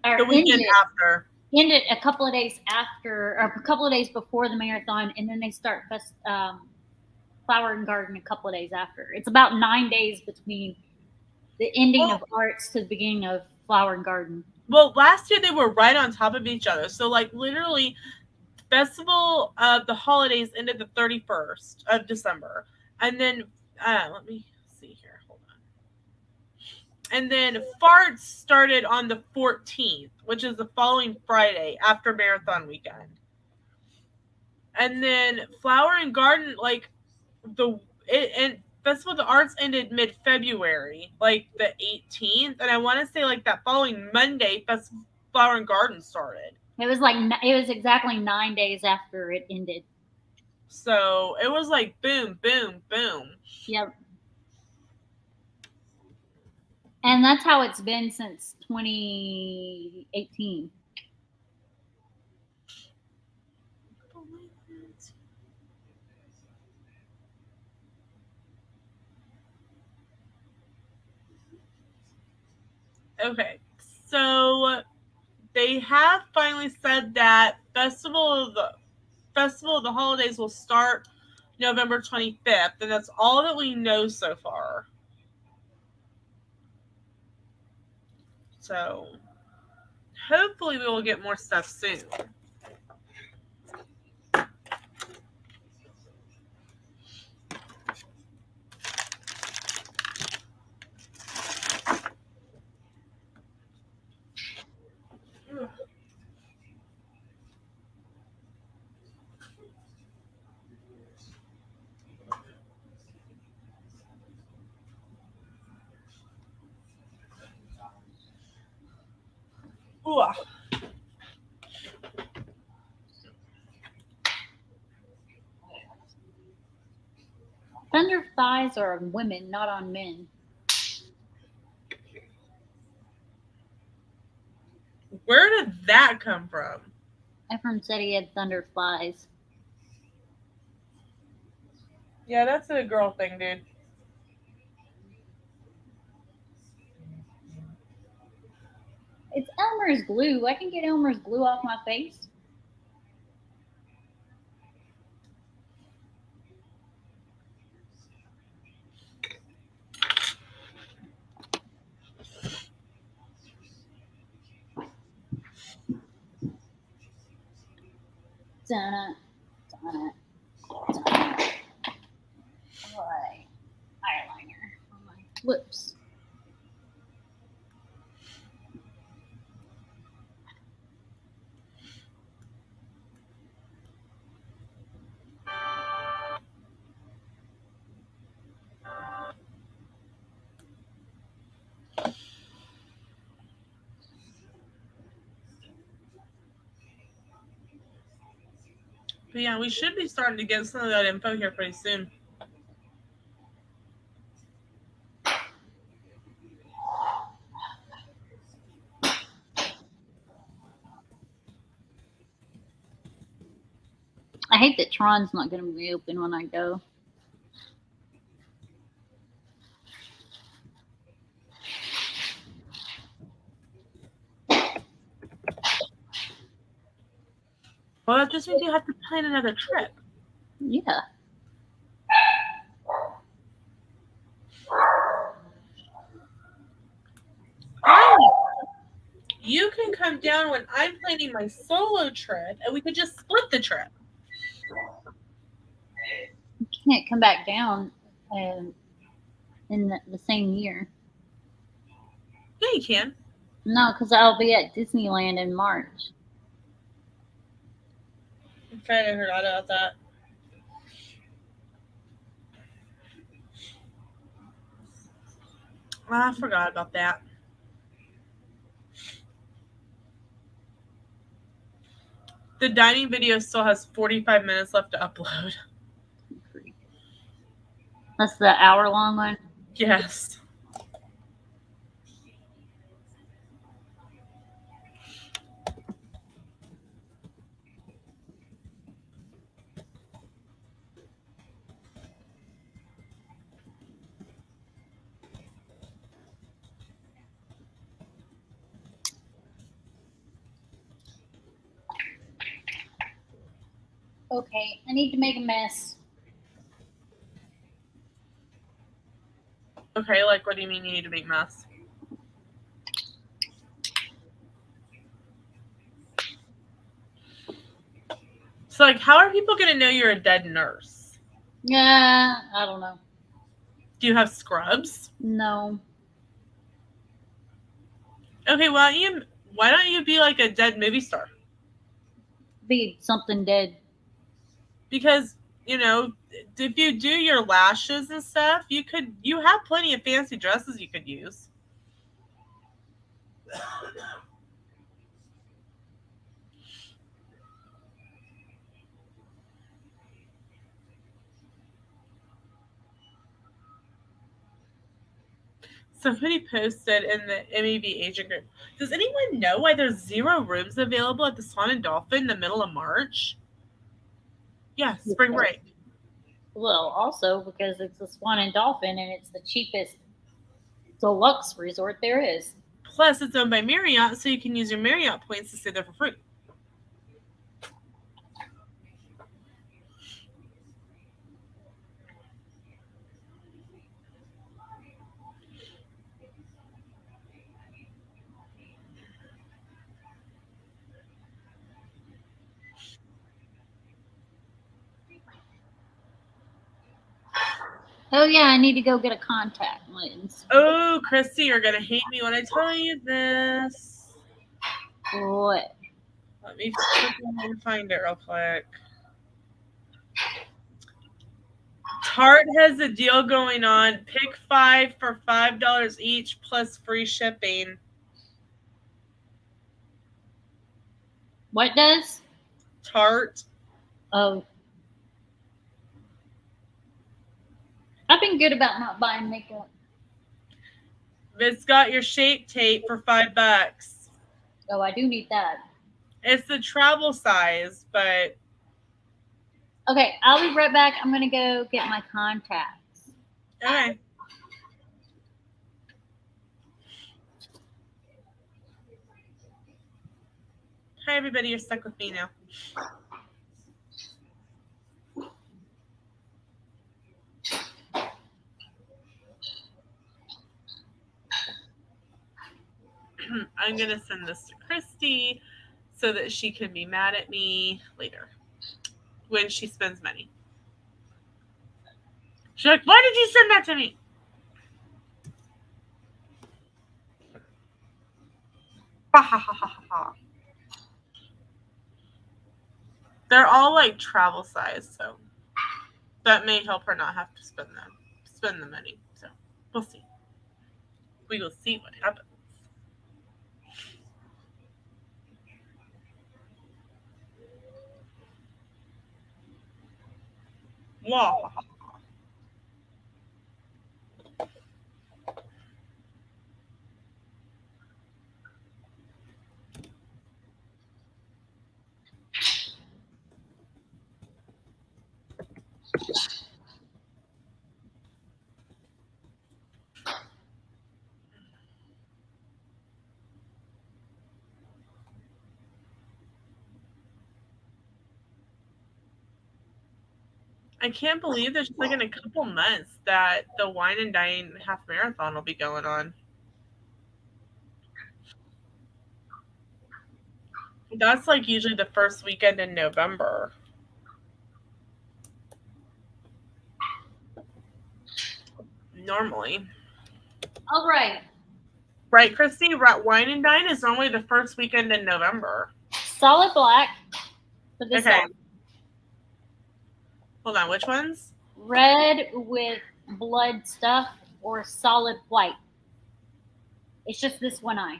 the weekend after. End it a couple of days after, or a couple of days before the marathon, and then they start Flower and Garden a couple of days after. It's about 9 days between the ending of Arts to the beginning of Flower and Garden. Well, last year they were right on top of each other. So, like, literally, Festival of the Holidays ended the 31st of December. And then, let me see here. Hold on. And then Farts started on the 14th, which is the following Friday after Marathon Weekend. And then Flower and Garden, like, and Festival of the Arts ended mid-February, like the 18th. And I want to say, like, that following Monday, Flower and Garden started. It was exactly 9 days after it ended. So it was like boom, boom, boom. Yep. And that's how it's been since 2018. Okay, so they have finally said that Festival of the Holidays will start November 25th, and that's all that we know so far. So hopefully we will get more stuff soon. Ooh. Thunder thighs are on women, not on men. Where did that come from? Everyone said he had thunder thighs. Yeah, that's a girl thing, dude. It's Elmer's glue. I can get Elmer's glue off my face. Dun-dun, dun-dun, dun-dun. Alright. Eyeliner on my lips. But yeah, we should be starting to get some of that info here pretty soon. I hate that Tron's not going to reopen when I go. Well, that just means you have to plan another trip. Yeah. You can come down when I'm planning my solo trip, and we could just split the trip. You can't come back down in the same year. Yeah, you can. No, because I'll be at Disneyland in March. I'm trying to hear about that. I forgot about that. The dining video still has 45 minutes left to upload. That's the hour-long one? Yes. Okay, I need to make a mess. Okay, like, what do you mean you need to make mess? So, like, how are people going to know you're a dead nurse? Yeah, I don't know. Do you have scrubs? No. Okay, why don't you be like a dead movie star? Be something dead. Because, you know, if you do your lashes and stuff, you have plenty of fancy dresses you could use. Somebody posted in the MEV agent group, does anyone know why there's 0 rooms available at the Swan and Dolphin in the middle of March? Yeah, spring break. Well, also because it's the Swan and Dolphin and it's the cheapest deluxe resort there is. Plus, it's owned by Marriott, so you can use your Marriott points to stay there for free. Oh yeah, I need to go get a contact lens. Oh, Christy, you're gonna hate me when I tell you this. What? Let me find it real quick. Tarte has a deal going on. Pick 5 for $5 each plus free shipping. What does? Tarte. Oh. I've been good about not buying makeup. It's got your shape tape for $5. Oh, I do need that. It's the travel size, but Okay, I'll be right back. I'm gonna go get my contacts. okay. Hi everybody, you're stuck with me now. I'm gonna send this to Christy so that she can be mad at me later when she spends money. She's like, why did you send that to me? Ha ha ha ha ha. They're all like travel size, so that may help her not have to spend the money. So we'll see. We will see what happens. Wow. I can't believe there's like in a couple months that the Wine and Dine half marathon will be going on. That's like usually the first weekend in November. Normally. All right. Right, Christy? Wine and Dine is normally the first weekend in November. Solid black for this Okay. one. Hold on, which ones? Red with blood stuff or solid white. It's just this one eye.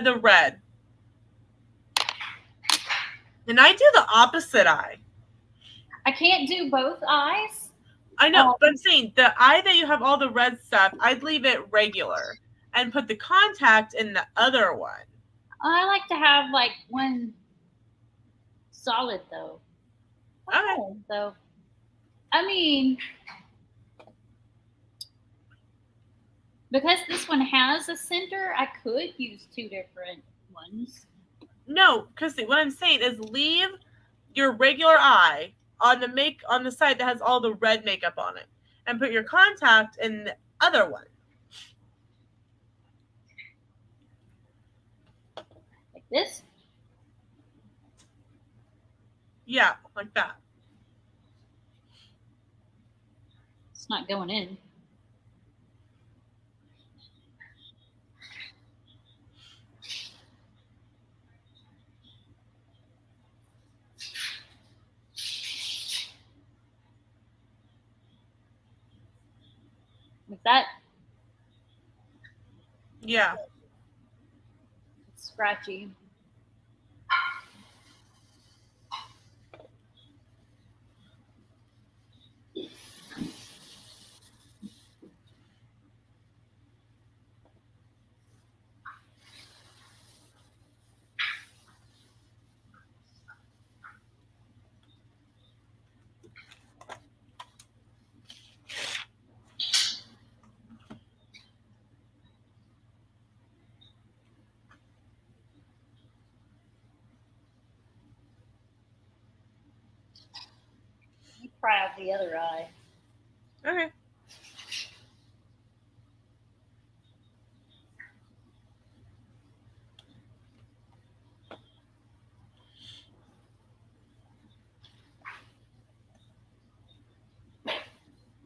The red. And I do the opposite eye. I can't do both eyes. I know, but I'm saying the eye that you have all the red stuff, I'd leave it regular and put the contact in the other one. I like to have like one solid though. Okay. So, I mean, because this one has a center, I could use two different ones. No, Christy, what I'm saying is leave your regular eye on the side that has all the red makeup on it and put your contact in the other one. Like this? Yeah, like that. It's not going in. Like that? Yeah. It's scratchy. Try out the other eye. Okay.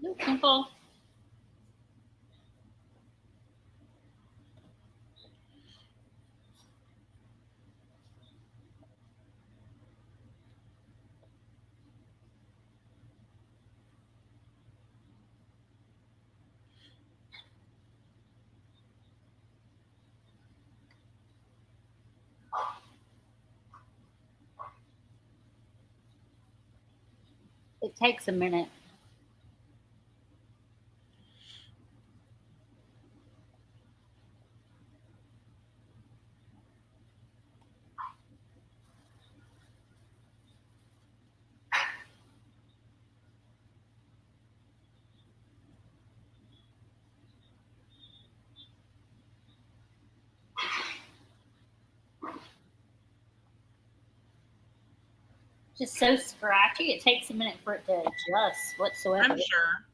Nope. Simple. It takes a minute. Just so scratchy. It takes a minute for it to adjust whatsoever. I'm sure.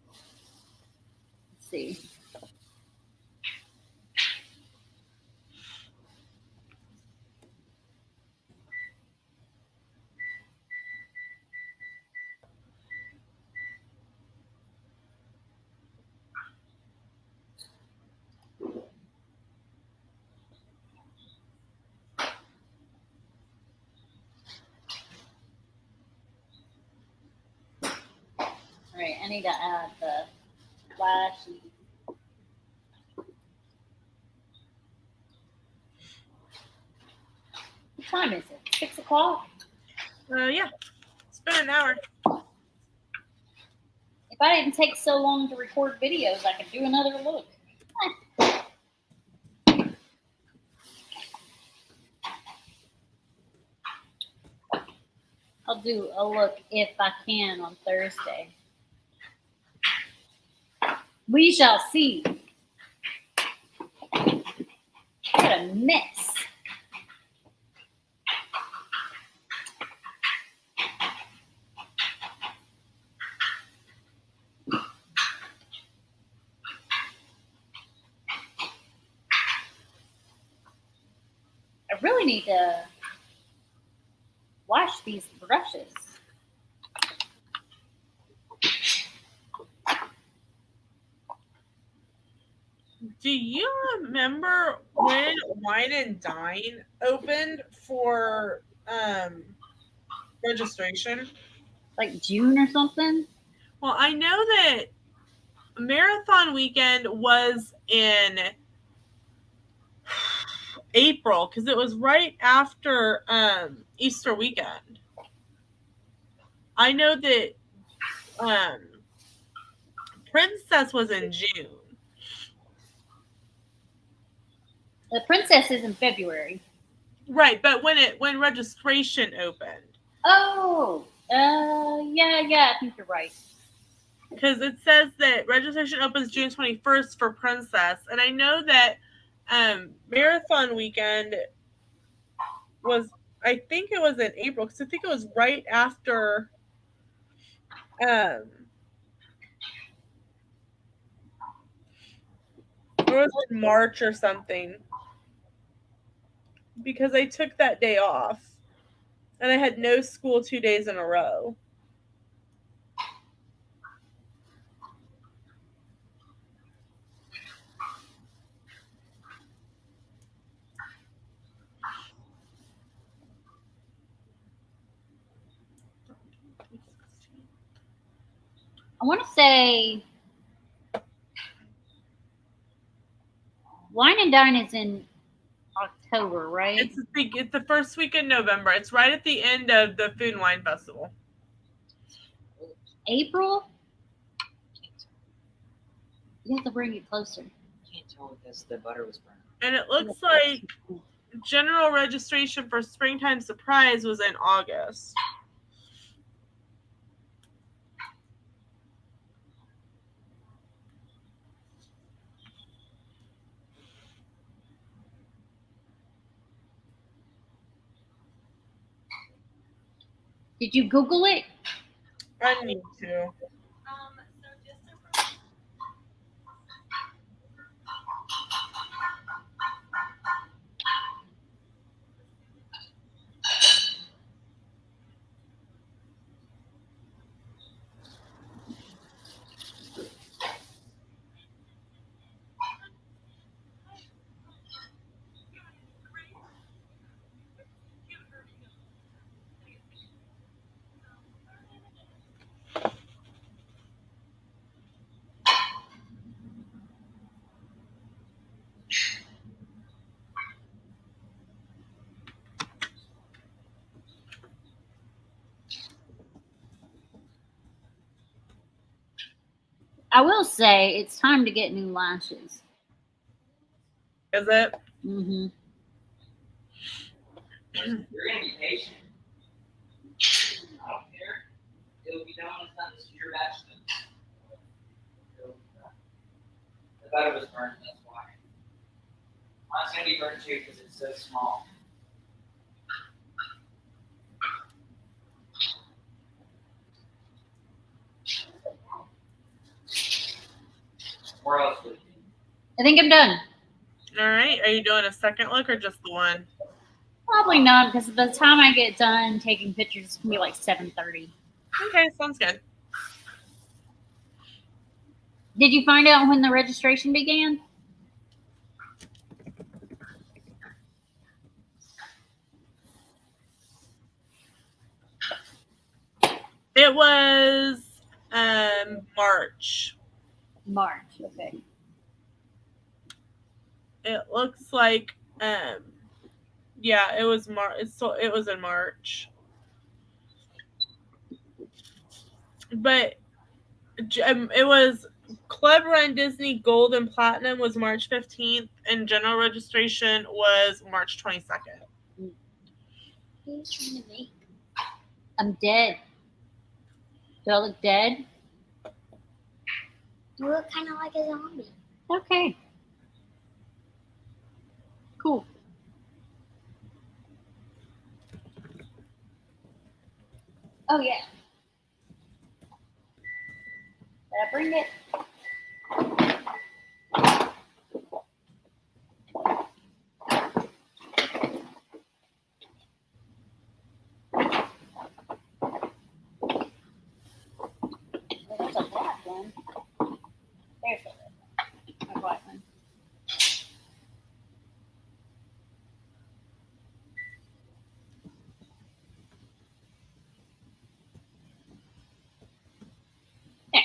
Let's see. All right, I need to add the flashy. What time is it? 6 o'clock? Yeah. It's been an hour. If I didn't take so long to record videos, I could do another look. I'll do a look if I can on Thursday. We shall see. What a mess. I really need to wash these brushes. Do you remember when Wine and Dine opened for registration? Like June or something? Well, I know that Marathon Weekend was in April because it was right after Easter weekend. I know that Princess was in June. The Princess is in February. Right, but when registration opened. Oh, yeah, I think you're right. Because it says that registration opens June 21st for Princess, and I know that Marathon Weekend was, I think it was in April, because I think it was right after it was in March or something, because I took that day off and I had no school 2 days in a row. I want to say Wine and Dine is in October, right? It's the first week in November. It's right at the end of the Food and Wine Festival. April? You have to bring it closer. Can't tell because the butter was burned. And it looks like general registration for Springtime Surprise was in August. Did you Google it? I need to. I will say it's time to get new lashes. Is it? Mm-hmm. You're gonna be patient. I don't care. It'll be done when it's done. This is your batch. The butter was burnt, that's why. Mine's gonna be burnt too because it's so small. Where else would it be? I think I'm done. All right. Are you doing a second look or just the one? Probably not, because by the time I get done taking pictures, it's gonna be like 7:30. Okay, sounds good. Did you find out when the registration began? It was March. March. Okay. It looks like yeah, it was it was in March. But it was Club Run Disney Gold and Platinum was March 15th, and general registration was March 22nd. What are you trying to make? I'm dead. Do I look dead? You look kind of like a zombie. Okay. Cool. Oh, yeah. Did I bring it? There's a black one. There's a black one. There.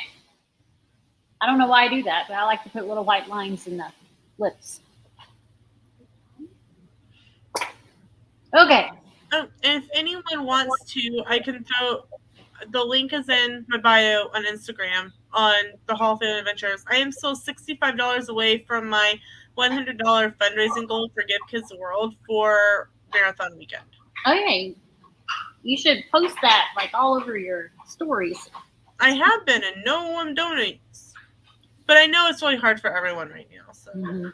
I don't know why I do that, but I like to put little white lines in the lips. Okay. If anyone wants to, I can throw the link is in my bio on Instagram on the Hall of Fame Adventures. I am still $65 away from my $100 fundraising goal for Give Kids the World for Marathon Weekend. Okay. You should post that like all over your stories. I have been, and no one donates. But I know it's really hard for everyone right now. So. Mm-hmm.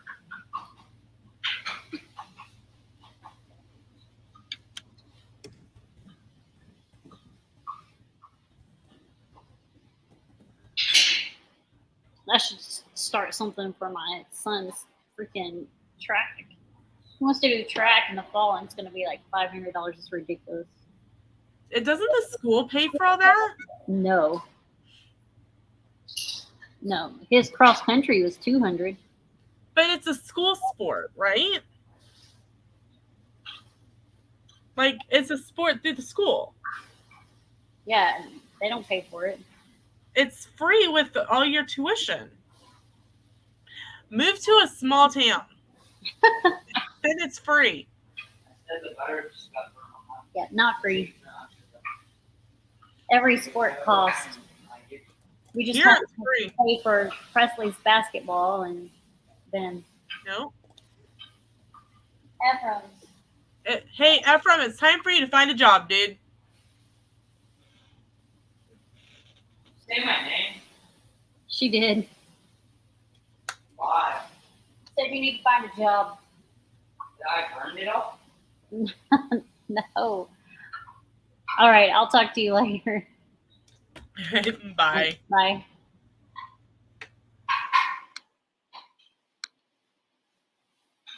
I should start something for my son's freaking track. He wants to do track in the fall, and it's going to be like $500. It's ridiculous. It doesn't the school pay for all that? No. His cross country was $200. But it's a school sport, right? Like, it's a sport through the school. Yeah, they don't pay for it. It's free with all your tuition. Move to a small town. Then it's free. Yeah, not free. Every sport costs. We just Here have it's to free. pay for Presley's basketball, and then No. Ephraim's. Hey, Ephraim, it's time for you to find a job, dude. Say my name. She did. Why? Said you need to find a job. Did I burn it all? No. All right, I'll talk to you later. Bye. Bye.